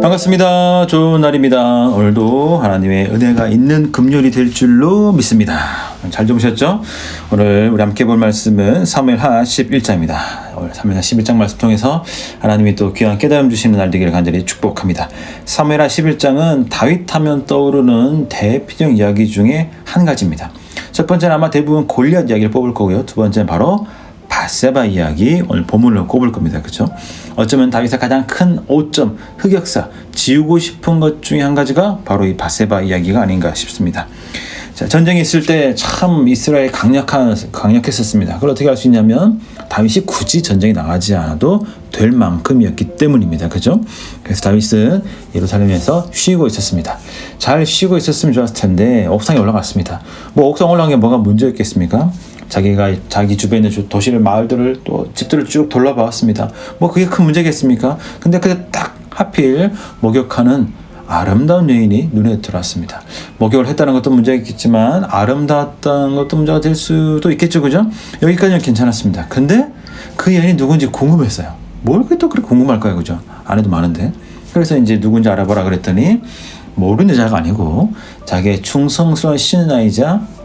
반갑습니다. 좋은 날입니다. 오늘도 하나님의 은혜가 있는 금요일이 될 줄로 믿습니다. 잘 주무셨죠? 오늘 우리 함께 볼 말씀은 사무엘하 11장입니다. 오늘 사무엘하 11장 말씀 통해서 하나님이 또 귀한 깨달음 주시는 날 되기를 간절히 축복합니다. 사무엘하 11장은 다윗 하면 떠오르는 대표적 이야기 중에 한 가지입니다. 첫 번째는 아마 대부분 골리앗 이야기를 뽑을 거고요. 두 번째는 바로 밧세바 이야기, 오늘 본문으로 꼽을 겁니다. 그렇죠? 어쩌면 다윗의 가장 큰 오점, 흑역사, 지우고 싶은 것 중에 한 가지가 바로 이 밧세바 이야기가 아닌가 싶습니다. 자, 전쟁이 있을 때 참 이스라엘 강력했었습니다. 그걸 어떻게 할 수 있냐면 다윗이 굳이 전쟁에 나가지 않아도 될 만큼이었기 때문입니다. 그죠? 그래서 다윗은 예루살렘에서 쉬고 있었습니다. 잘 쉬고 있었으면 좋았을 텐데 옥상에 올라갔습니다. 옥상 올라간 게 뭐가 문제였겠습니까? 자기 주변에 도시를, 마을들을, 또 집들을 쭉 돌아봤습니다. 그게 큰 문제겠습니까? 근데 그때 딱 하필 목욕하는 아름다운 여인이 눈에 들어왔습니다. 목욕을 했다는 것도 문제겠지만 아름다웠다는 것도 문제가 될 수도 있겠죠, 그죠? 여기까지는 괜찮았습니다. 근데 그 여인이 누군지 궁금했어요. 뭘 또 그렇게 궁금할까요, 그죠? 아내도 많은데. 그래서 이제 누군지 알아보라 그랬더니 모르는 여자가 아니고 자기의 충성스러운 신하이자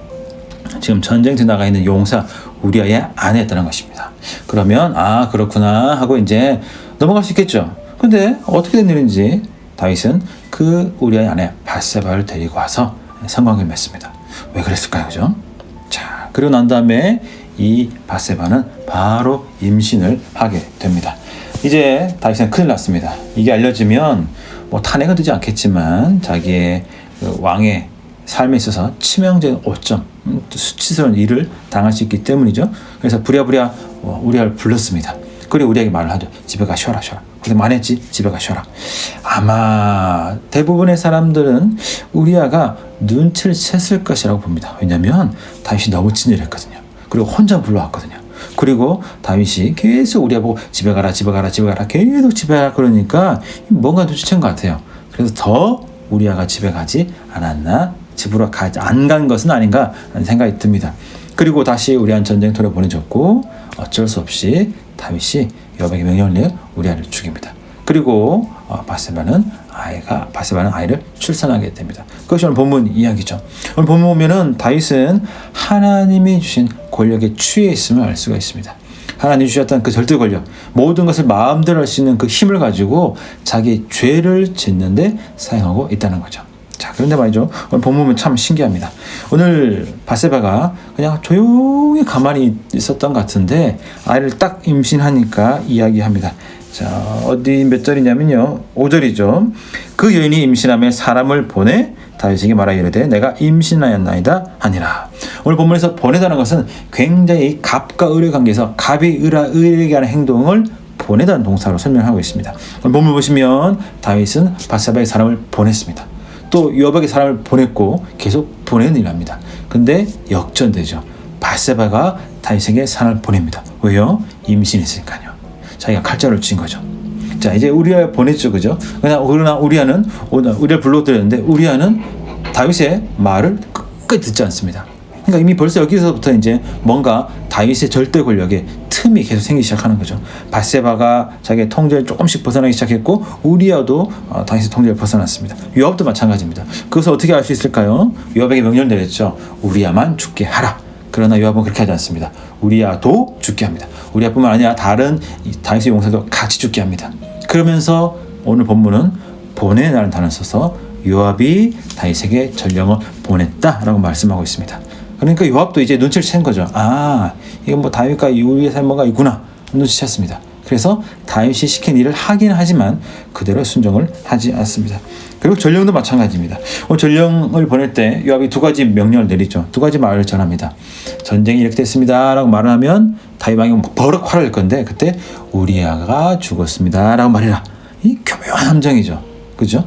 지금 전쟁터에 나가 있는 용사 우리아의 아내였다는 것입니다. 그러면 그렇구나 하고 이제 넘어갈 수 있겠죠. 근데 어떻게 된 일인지 다윗은 그 우리아의 아내 밧세바를 데리고 와서 성관계를 맺습니다. 왜 그랬을까요, 그죠? 자, 그리고 난 다음에 이 밧세바는 바로 임신을 하게 됩니다. 이제 다윗은 큰일 났습니다. 이게 알려지면 탄핵은 되지 않겠지만 자기의 왕의 삶에 있어서 치명적인 오점, 수치스러운 일을 당할 수 있기 때문이죠. 그래서 부랴부랴 우리아를 불렀습니다. 그리고 우리에게 말을 하죠. 집에 가 쉬어라. 근데 말했지, 집에 가 쉬어라. 아마 대부분의 사람들은 우리아가 눈치를 챘을 것이라고 봅니다. 왜냐하면 다윗이 너무 친절했거든요. 그리고 혼자 불러왔거든요. 그리고 다윗이 계속 우리아 보고 집에 가라 계속 집에 가라 그러니까 뭔가 눈치챈 것 같아요. 그래서 더 우리아가 집에 가지 않았나, 집으로 안 간 것은 아닌가 하는 생각이 듭니다. 그리고 다시 우리아는 전쟁터로 보내줬고 어쩔 수 없이 다윗이 여호와에게 명령을 내어 우리아를 죽입니다. 그리고 밧세바는 아이를 출산하게 됩니다. 그것이 오늘 본문 이야기죠. 오늘 본문 보면은 다윗은 하나님이 주신 권력에 취해 있음을 알 수가 있습니다. 하나님이 주셨던 그 절대 권력, 모든 것을 마음대로 할 수 있는 그 힘을 가지고 자기 죄를 짓는데 사용하고 있다는 거죠. 자, 그런데 말이죠. 오늘 본문은 참 신기합니다. 오늘 밧세바가 그냥 조용히 가만히 있었던 것 같은데 아이를 딱 임신하니까 이야기합니다. 자, 어디 몇 절이냐면요. 5절이죠. 그 여인이 임신함에 사람을 보내 다윗에게 말하여 이르되 내가 임신하였나이다 하니라. 오늘 본문에서 보내다는 것은 굉장히 갑과 을의 관계에서 갑이 을에게 하는 행동을 보내다는 동사로 설명하고 있습니다. 오늘 본문 보시면 다윗은 밧세바의 사람을 보냈습니다. 또 요압에게 사람을 보냈고 계속 보내는 일을 합니다. 근데 역전되죠. 밧세바가 다윗에게 사람을 보냅니다. 왜요? 임신했으니까요. 자기가 칼자루를 친 거죠. 자, 이제 우리아 보냈죠, 그죠? 그러나 우리아는 우리아를 불러들였는데 우리아는 다윗의 말을 끝까지 듣지 않습니다. 그러니까 이미 벌써 여기서부터 이제 뭔가 다윗의 절대 권력에 틈이 계속 생기기 시작하는 거죠. 밧세바가 자기의 통제를 조금씩 벗어나기 시작했고 우리아도 다윗의 통제를 벗어났습니다. 요압도 마찬가지입니다. 그것을 어떻게 알 수 있을까요? 요압에게 명령을 내렸죠. 우리아만 죽게 하라. 그러나 요압은 그렇게 하지 않습니다. 우리아도 죽게 합니다. 우리아뿐만 아니라 다른 다윗의 용사도 같이 죽게 합니다. 그러면서 오늘 본문은 보내라는 단어를 써서 요압이 다윗에게 전령을 보냈다라고 말씀하고 있습니다. 그러니까 요압도 이제 눈치를 챈 거죠. 이건 다윗과 우리의 삶가 있구나 눈치챘습니다. 그래서 다윗이 시킨 일을 하긴 하지만 그대로 순종을 하지 않습니다. 그리고 전령도 마찬가지입니다. 전령을 보낼 때 요압이 두 가지 명령을 내리죠. 두 가지 말을 전합니다. 전쟁이 이렇게 됐습니다 라고 말을 하면 다윗 왕이 버럭 화를 낼 건데 그때 우리아가 죽었습니다 라고 말해라. 이 교묘한 함정이죠. 그죠?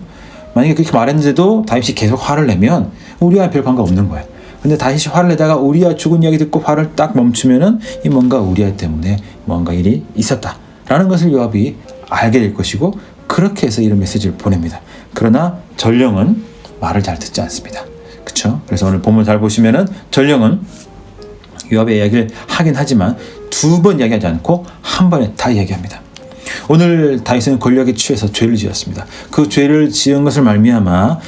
만약에 그렇게 말했는데도 다윗이 계속 화를 내면 우리아와 별 관계 없는 거예요. 근데 다시 화를 내다가 우리아 죽은 이야기 듣고 화를 딱 멈추면은 이 뭔가 우리아 때문에 뭔가 일이 있었다라는 것을 요압이 알게 될 것이고 그렇게 해서 이런 메시지를 보냅니다. 그러나 전령은 말을 잘 듣지 않습니다. 그렇죠? 그래서 오늘 본문 잘 보시면은 전령은 요압의 이야기를 하긴 하지만 두 번 이야기하지 않고 한 번에 다 이야기합니다. 오늘 다윗은 권력에 취해서 죄를 지었습니다. 그 죄를 지은 것을 말미암아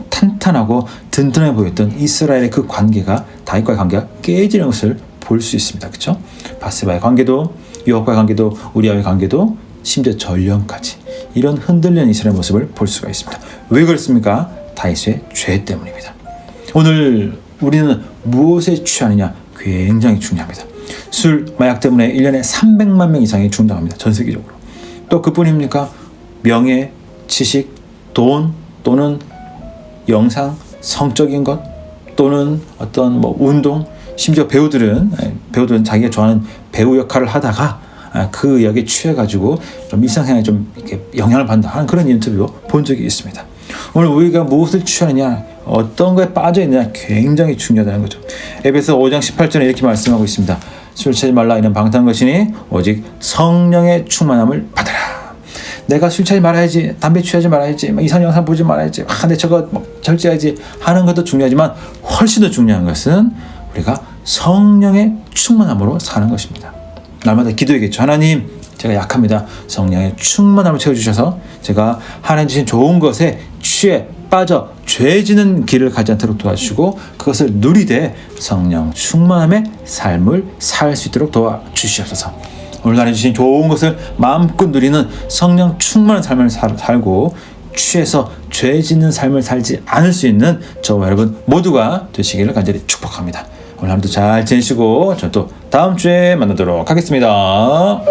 탄탄하고 든든해 보였던 이스라엘의 그 관계가 다윗과의 관계가 깨지는 것을 볼 수 있습니다. 그렇죠? 바세바의 관계도 요압과의 관계도 우리아의 관계도 심지어 전령까지 이런 흔들리는 이스라엘 모습을 볼 수가 있습니다. 왜 그렇습니까? 다윗의 죄 때문입니다. 오늘 우리는 무엇에 취하느냐 굉장히 중요합니다. 술, 마약 때문에 1년에 300만 명 이상이 중단합니다. 전 세계적으로. 또 그뿐입니까? 명예, 지식, 돈 또는 영상, 성적인 것 또는 어떤 운동, 심지어 배우들은 자기가 좋아하는 배우 역할을 하다가 그 역에 취해가지고 좀 일상생활에 좀 이렇게 영향을 받는다 하는 그런 인터뷰 본 적이 있습니다. 오늘 우리가 무엇을 취하느냐, 어떤 거에 빠져 있느냐 굉장히 중요하다는 거죠. 에베소 5장 18절에 이렇게 말씀하고 있습니다. 술 취하지 말라 이는 방탕한 것이니 오직 성령의 충만함을 받아라. 내가 술 취하지 말아야지, 담배 취하지 말아야지, 이상 영상 보지 말아야지, 내 저거 절제해야지 하는 것도 중요하지만 훨씬 더 중요한 것은 우리가 성령의 충만함으로 사는 것입니다. 날마다 기도해야겠죠. 하나님, 제가 약합니다. 성령의 충만함을 채워주셔서 제가 하나님 주신 좋은 것에 취해 빠져 죄지는 길을 가지 않도록 도와주시고 그것을 누리되 성령 충만함의 삶을 살 수 있도록 도와주시옵소서. 오늘 하나님 주신 좋은 것을 마음껏 누리는 성령 충만한 삶을 살고 취해서 죄짓는 삶을 살지 않을 수 있는 저와 여러분 모두가 되시기를 간절히 축복합니다. 오늘 하루도 잘 지내시고 저는 또 다음 주에 만나도록 하겠습니다.